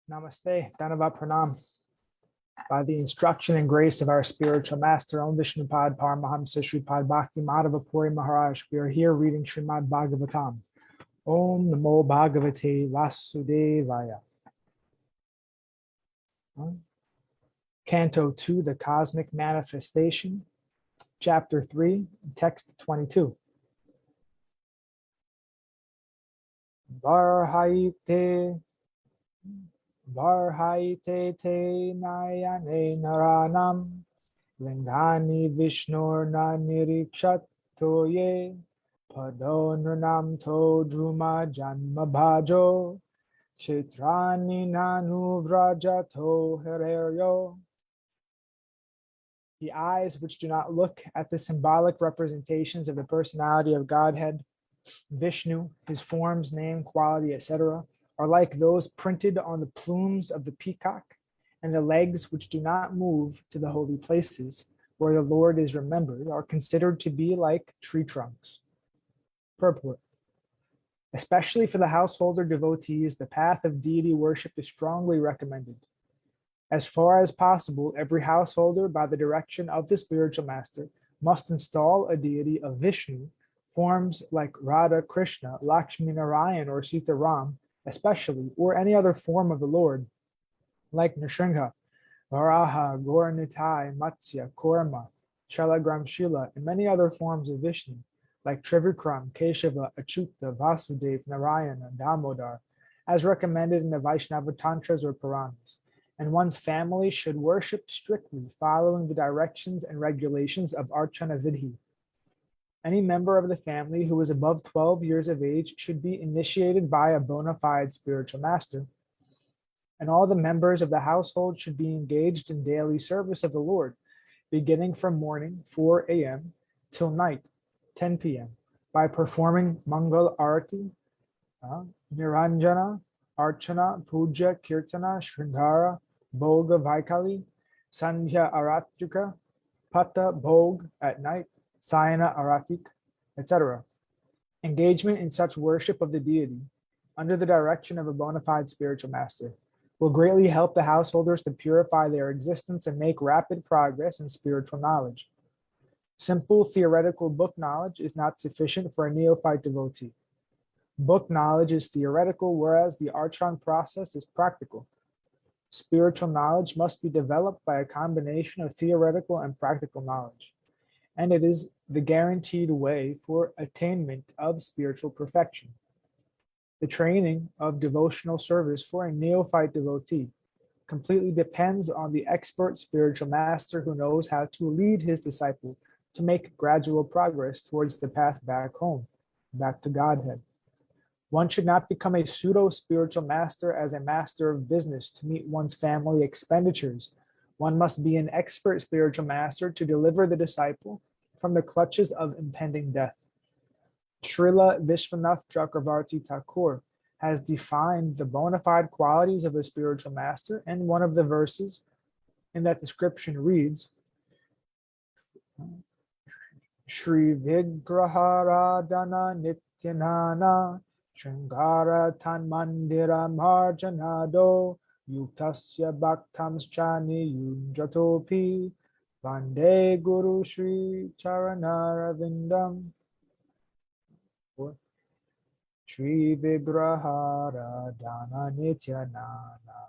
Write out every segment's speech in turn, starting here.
Namaste, Dhanava Pranam. By the instruction and grace of our spiritual master, Om Vishnupad Paramahamsa Shripad Bhakti Madhava Puri Maharaj, we are here reading Srimad Bhagavatam. Om Namo Bhagavate Vasudevaya. Canto 2, the Cosmic Manifestation, Chapter 3, Text 22. Varhaite te nayane naranam lingani vishnurna nirichatto ye padonranam to druma janma bhajo kshetrani nanu vrajato hereryo. The eyes which do not look at the symbolic representations of the personality of Godhead, Vishnu, his forms, name, quality, etc., are like those printed on the plumes of the peacock, and the legs which do not move to the holy places where the Lord is remembered are considered to be like tree trunks. Purport. Especially for the householder devotees, the path of deity worship is strongly recommended. As far as possible, every householder, by the direction of the spiritual master, must install a deity of Vishnu, forms like Radha, Krishna, Lakshmi Narayan, or Sita Ram, especially, or any other form of the Lord, like Nrsimha, Varaha, Gauranitai, Matsya, Kurma, Shalagram Shila, and many other forms of Vishnu, like Trivikram, Keshava, Achyuta, Vasudev, Narayana, Damodar, as recommended in the Vaishnava Tantras or Puranas. And one's family should worship strictly, following the directions and regulations of Archana Vidhi. Any member of the family who is above 12 years of age should be initiated by a bona fide spiritual master. And all the members of the household should be engaged in daily service of the Lord, beginning from morning, 4 a.m., till night, 10 p.m., by performing Mangal Arati, Niranjana, Archana, Puja, Kirtana, Sringara, Bhoga Vaikali, Sandhya Aratrika, Pata Bhog at night, Sayana Aratik, etc. Engagement in such worship of the deity, under the direction of a bona fide spiritual master, will greatly help the householders to purify their existence and make rapid progress in spiritual knowledge. Simple theoretical book knowledge is not sufficient for a neophyte devotee. Book knowledge is theoretical, whereas the archan process is practical. Spiritual knowledge must be developed by a combination of theoretical and practical knowledge, and it is the guaranteed way for attainment of spiritual perfection. The training of devotional service for a neophyte devotee completely depends on the expert spiritual master who knows how to lead his disciple to make gradual progress towards the path back home, back to Godhead. One should not become a pseudo-spiritual master as a master of business to meet one's family expenditures. One must be an expert spiritual master to deliver the disciple from the clutches of impending death. Srila Vishwanath Chakravarti Thakur has defined the bona fide qualities of a spiritual master, and one of the verses in that description reads, Shri Vigraharadhana Nityanana Shringara Tanmandira Marjanado Yuktasya Bhaktamschani Yunjatopi Vande Guru Shri Charanaravindam. Shri Vigrahara Dana Nityanana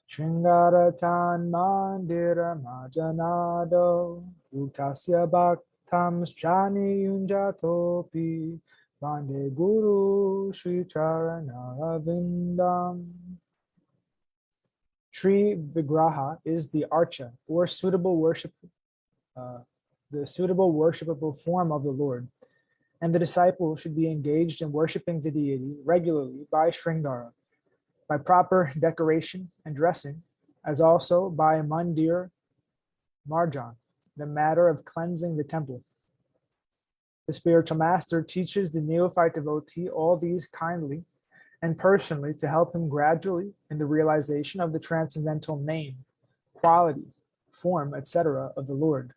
Shringaratan Mandira Majanado Yuktasya Bhaktam Shani Yunjatopi Vande Guru Shri Charanaravindam. Shri Vigraha is the archa, or suitable worship, the suitable worshipable form of the Lord, and the disciple should be engaged in worshiping the deity regularly by Sringara, by proper decoration and dressing, as also by mandir marjan, the matter of cleansing the temple. The spiritual master teaches the neophyte devotee all these kindly and personally to help him gradually in the realization of the transcendental name, quality, form, etc. of the Lord.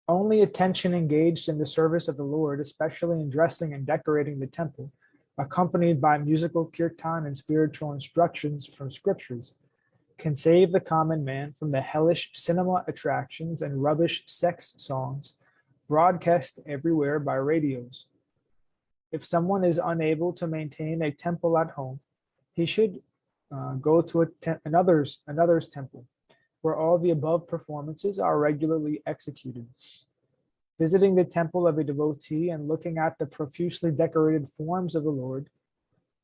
Only attention engaged in the service of the Lord, especially in dressing and decorating the temple, accompanied by musical kirtan and spiritual instructions from scriptures, can save the common man from the hellish cinema attractions and rubbish sex songs broadcast everywhere by radios. If someone is unable to maintain a temple at home, he should go to another's temple, where all the above performances are regularly executed. Visiting the temple of a devotee and looking at the profusely decorated forms of the Lord,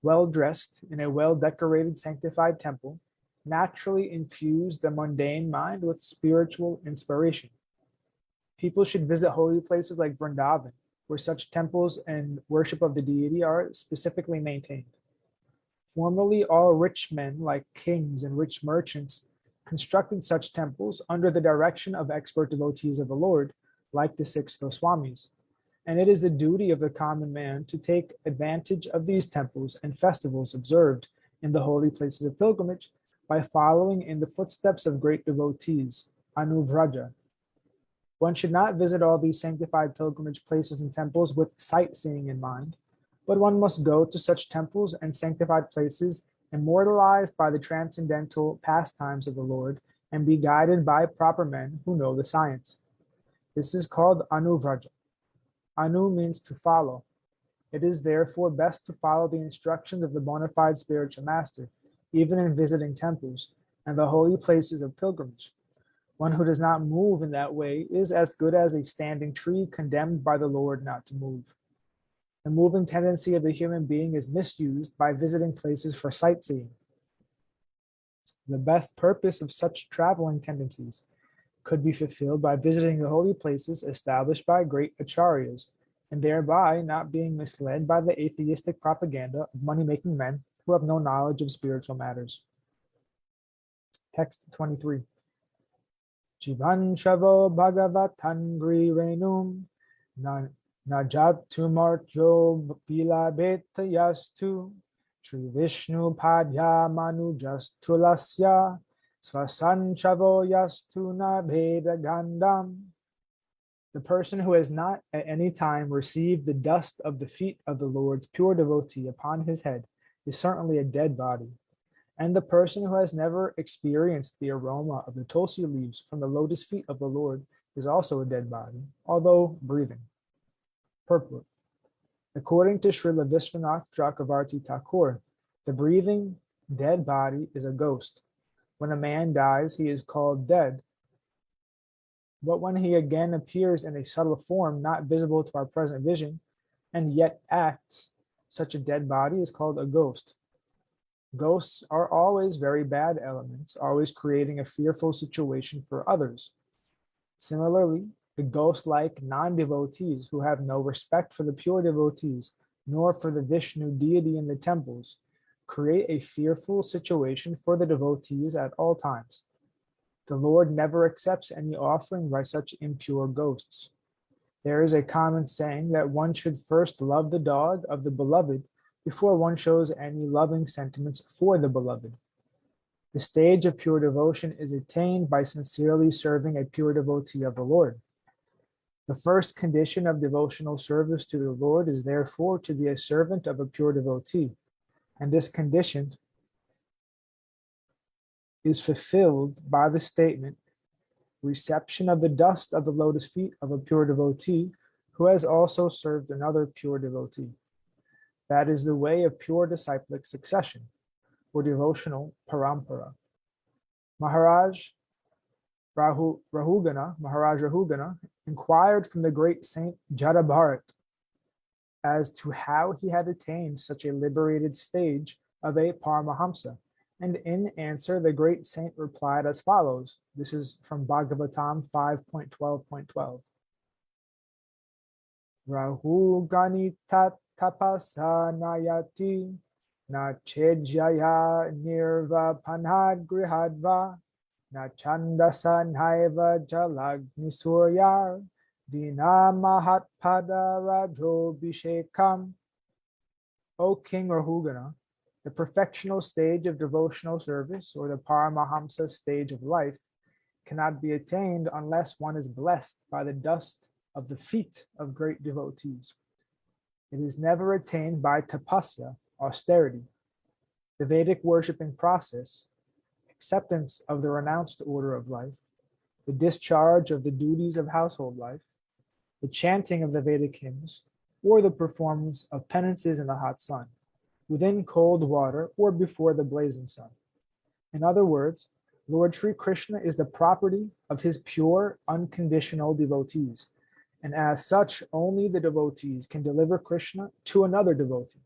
well dressed in a well decorated sanctified temple, naturally infuse the mundane mind with spiritual inspiration. People should visit holy places like Vrindavan, where such temples and worship of the deity are specifically maintained. Formerly, all rich men, like kings and rich merchants, constructed such temples under the direction of expert devotees of the Lord, like the 6 Goswamis. And it is the duty of the common man to take advantage of these temples and festivals observed in the holy places of pilgrimage by following in the footsteps of great devotees, Anuvraja. One should not visit all these sanctified pilgrimage places and temples with sightseeing in mind, but one must go to such temples and sanctified places immortalized by the transcendental pastimes of the Lord and be guided by proper men who know the science. This is called Anuvraja. Anu means to follow. It is therefore best to follow the instructions of the bona fide spiritual master, even in visiting temples and the holy places of pilgrimage. One who does not move in that way is as good as a standing tree condemned by the Lord not to move. The moving tendency of the human being is misused by visiting places for sightseeing. The best purpose of such traveling tendencies could be fulfilled by visiting the holy places established by great acharyas, and thereby not being misled by the atheistic propaganda of money-making men who have no knowledge of spiritual matters. Text 23. Jivan Shavo Bhagavatam Renum Najatumurjo Pila Betayastu Sri Vishnu Padya Manujastulasya Svasan Shavo Yastuna Veda Gandam. The person who has not at any time received the dust of the feet of the Lord's pure devotee upon his head is certainly a dead body. And the person who has never experienced the aroma of the tulsi leaves from the lotus feet of the Lord is also a dead body, although breathing. Purport. According to Srila Vishwanath Chakravarti Thakur, the breathing dead body is a ghost. When a man dies, he is called dead. But when he again appears in a subtle form not visible to our present vision, and yet acts, such a dead body is called a ghost. Ghosts are always very bad elements, always creating a fearful situation for others. Similarly, the ghost-like non-devotees who have no respect for the pure devotees, nor for the Vishnu deity in the temples, create a fearful situation for the devotees at all times. The Lord never accepts any offering by such impure ghosts. There is a common saying that one should first love the dog of the beloved before one shows any loving sentiments for the beloved. The stage of pure devotion is attained by sincerely serving a pure devotee of the Lord. The first condition of devotional service to the Lord is therefore to be a servant of a pure devotee, and this condition is fulfilled by the statement, reception of the dust of the lotus feet of a pure devotee who has also served another pure devotee. That is the way of pure disciplic succession, or devotional parampara. Maharaj Rahugana inquired from the great saint Jadabharat as to how he had attained such a liberated stage of a Paramahamsa. And in answer, the great saint replied as follows. This is from Bhagavatam 5.12.12. Rahugani tapasa nayati na chejaya nirvapanad grihadva na chandasa naiva jalagni suryar dina mahatpada radhobhishekam. O King Rahugana, the perfectional stage of devotional service, or the Paramahamsa stage of life, cannot be attained unless one is blessed by the dust of the feet of great devotees. It is never attained by tapasya, austerity, the Vedic worshipping process, acceptance of the renounced order of life, the discharge of the duties of household life, the chanting of the Vedic hymns, or the performance of penances in the hot sun, within cold water or before the blazing sun. In other words, Lord Sri Krishna is the property of his pure, unconditional devotees, and as such, only the devotees can deliver Krishna to another devotee.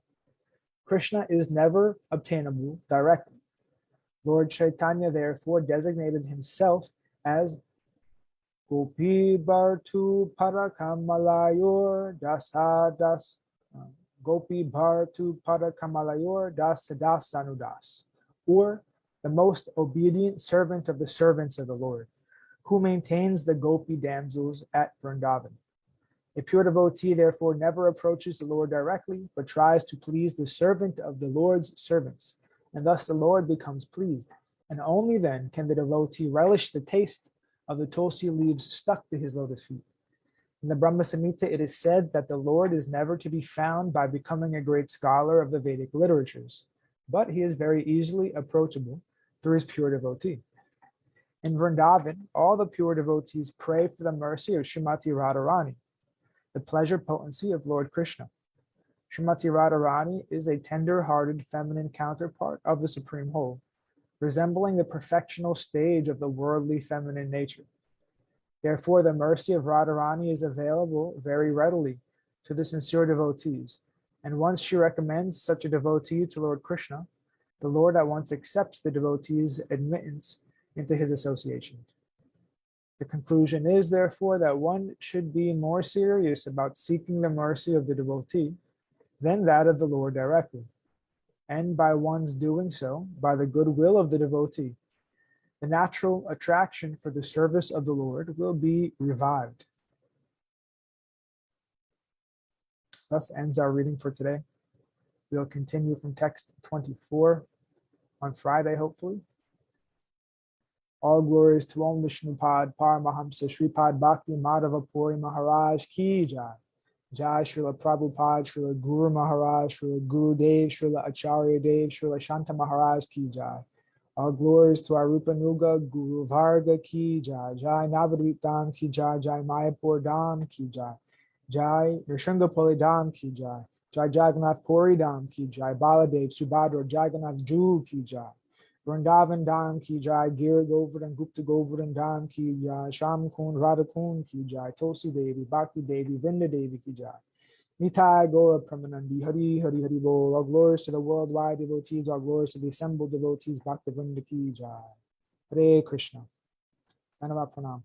Krishna is never obtainable directly. Lord Chaitanya therefore designated himself as Gopi Bhartu Parakamalayor Dasadas Gopi Bhartu Parakamalayor Dasadasanudas, or the most obedient servant of the servants of the Lord, who maintains the Gopi damsels at Vrindavan. A pure devotee therefore never approaches the Lord directly, but tries to please the servant of the Lord's servants, and thus the Lord becomes pleased, and only then can the devotee relish the taste of the tulsi leaves stuck to his lotus feet. In the Brahma Samhita, it is said that the Lord is never to be found by becoming a great scholar of the Vedic literatures, but he is very easily approachable through his pure devotee. In Vrindavan, all the pure devotees pray for the mercy of Srimati Radharani, the pleasure potency of Lord Krishna. Srimati Radharani is a tender-hearted feminine counterpart of the Supreme Whole, resembling the perfectional stage of the worldly feminine nature. Therefore, the mercy of Radharani is available very readily to the sincere devotees, and once she recommends such a devotee to Lord Krishna, the Lord at once accepts the devotee's admittance into his association. The conclusion is, therefore, that one should be more serious about seeking the mercy of the devotee than that of the Lord directly. And by one's doing so, by the goodwill of the devotee, the natural attraction for the service of the Lord will be revived. Thus ends our reading for today. We'll continue from text 24 on Friday, hopefully. All glories to Om Vishnupad Paramahamsa Shripad Bhakti Madhava Puri Maharaj Ki Jai. Jai Srila Prabhupada, Srila Guru Maharaj, Srila Guru Dev, Srila Acharya Dev, Srila Shanta Maharaj Ki Jai. All glories to our Rupanuga Guru Varga Ki Jai. Jai Navadvip Dham Ki Jai. Jai Mayapur Dham Ki Jai. Jai Nrishangapali Dham Ki Jai. Jai Jagannath Puri Dham Ki Jai. Baladev Subhadra Jagannath Ju Ki Jai. Vrindavan Dham Ki Jai, Giri Govardhan Gupta Govardhan Dham Ki Jai, Sham Kund Radha Kund Ki Jai, Tulsi Devi, Bhakti Devi, Vrinda Devi Ki Jai, Nitai Gaura Pramanandi, Hari Hari Hari Bol. All glories to the worldwide devotees, all glories to the assembled devotees, Bhakti Vrinda Ki Jai. Hare Krishna. Dhanavad Pranam.